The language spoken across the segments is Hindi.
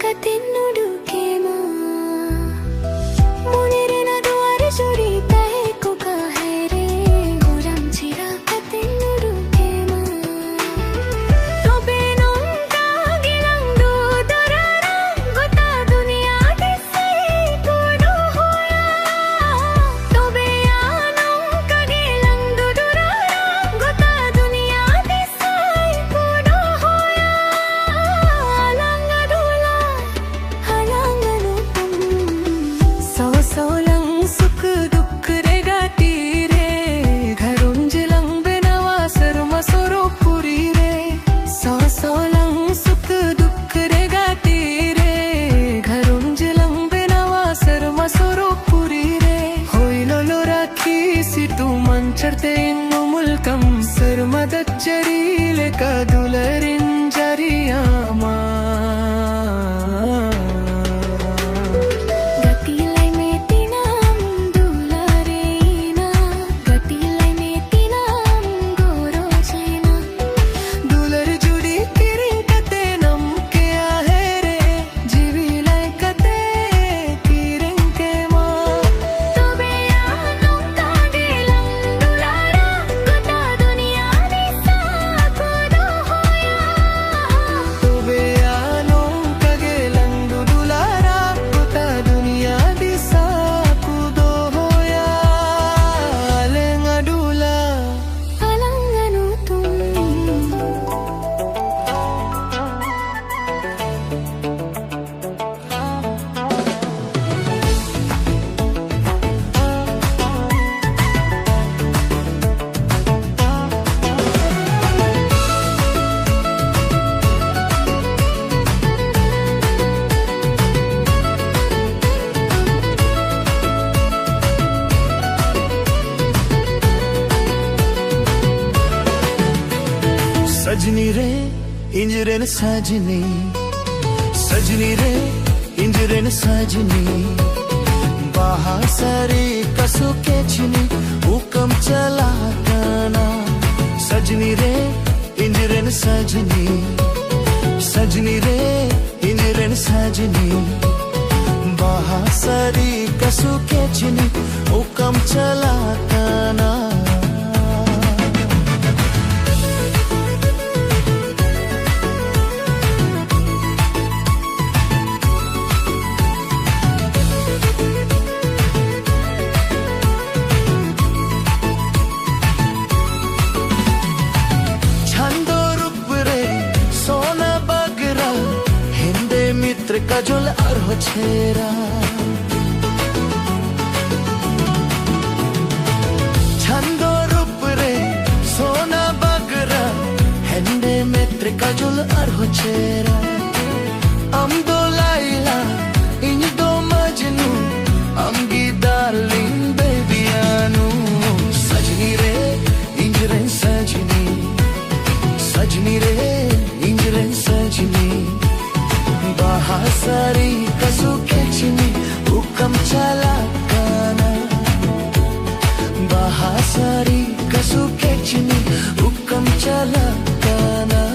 ಕತೆನ್ನುಡುಕೇಮಾ ಮುನಿರೆನದು ಅರಜುರಿ ತಹೆಕು ಕಹೆರೆ ಗುರಂಚಿರ ಕತೆನ್ನುಡುಕೇಮಾ ತೊಬೆನೊ ಕಾಗಿಲಂದು ದೊರರ ಗೊತ್ತ ದುನಿಯಾ ದಿಸೈ ಕೊಡು ಹೋಯಾ ತೊಬೆಯಾನೊ ಕಾಗಿಲಂದು ದೊರರ ಗೊತ್ತ ದುನಿಯಾ ದಿಸೈ ಕೊಡು ಹೋಯಾ सोलंग सुख दुख रे गाती रे घरुंज लंबे नवासर मसोरो पुरी रे सोलंग सुख दुख रे गाती रे घरुंज लंबे नवासर मसोरो पुरी रे होइलो लो राखी सी तू मंचरते इन्नु मुल्कम सर मदच्चरी ले कदुलरिन जरियामा सजनी रे इंजरेन सजनी सजनी रे इंजरेन सजनी बाहा सारी कसो केचनी हुकम चला गाना सजनी रे इंजरेन सजनी सजनी रे इंजरेन सजनी बाहा सारी कसो केचनी हुकम चला गाना कजोल अर्ह छेरा छंदो रूप रे सोना बगरा हेंडे मित्र कजोल अर्ह छेरा अम दो लाइला इन दो मजनू अमगी डार्लिंग बेबियानू सजनी रे इंजरेन सजनी सजनी रे इंजरेन सजनी सारी कसो केचनी हुकम चला गाना बाहा सारी कसो केचनी हुकम चला गाना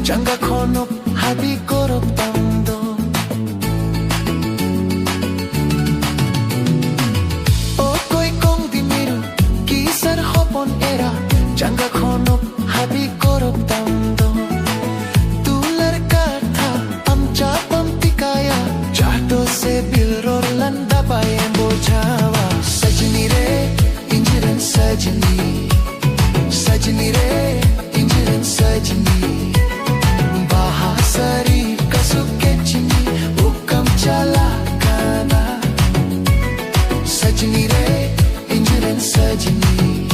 Jangga konop habi korop tando O koi kong dimiru kisar hopon era Jangga konop habi korop tando Tular katha am chapam tikaya Jahto se bilror landa bayem bojawa Sajni re injiran sajni Sajni re injiran sajni सारी कसो केचनी हुकम चला गाना सजनी रे इंजरेन सजनी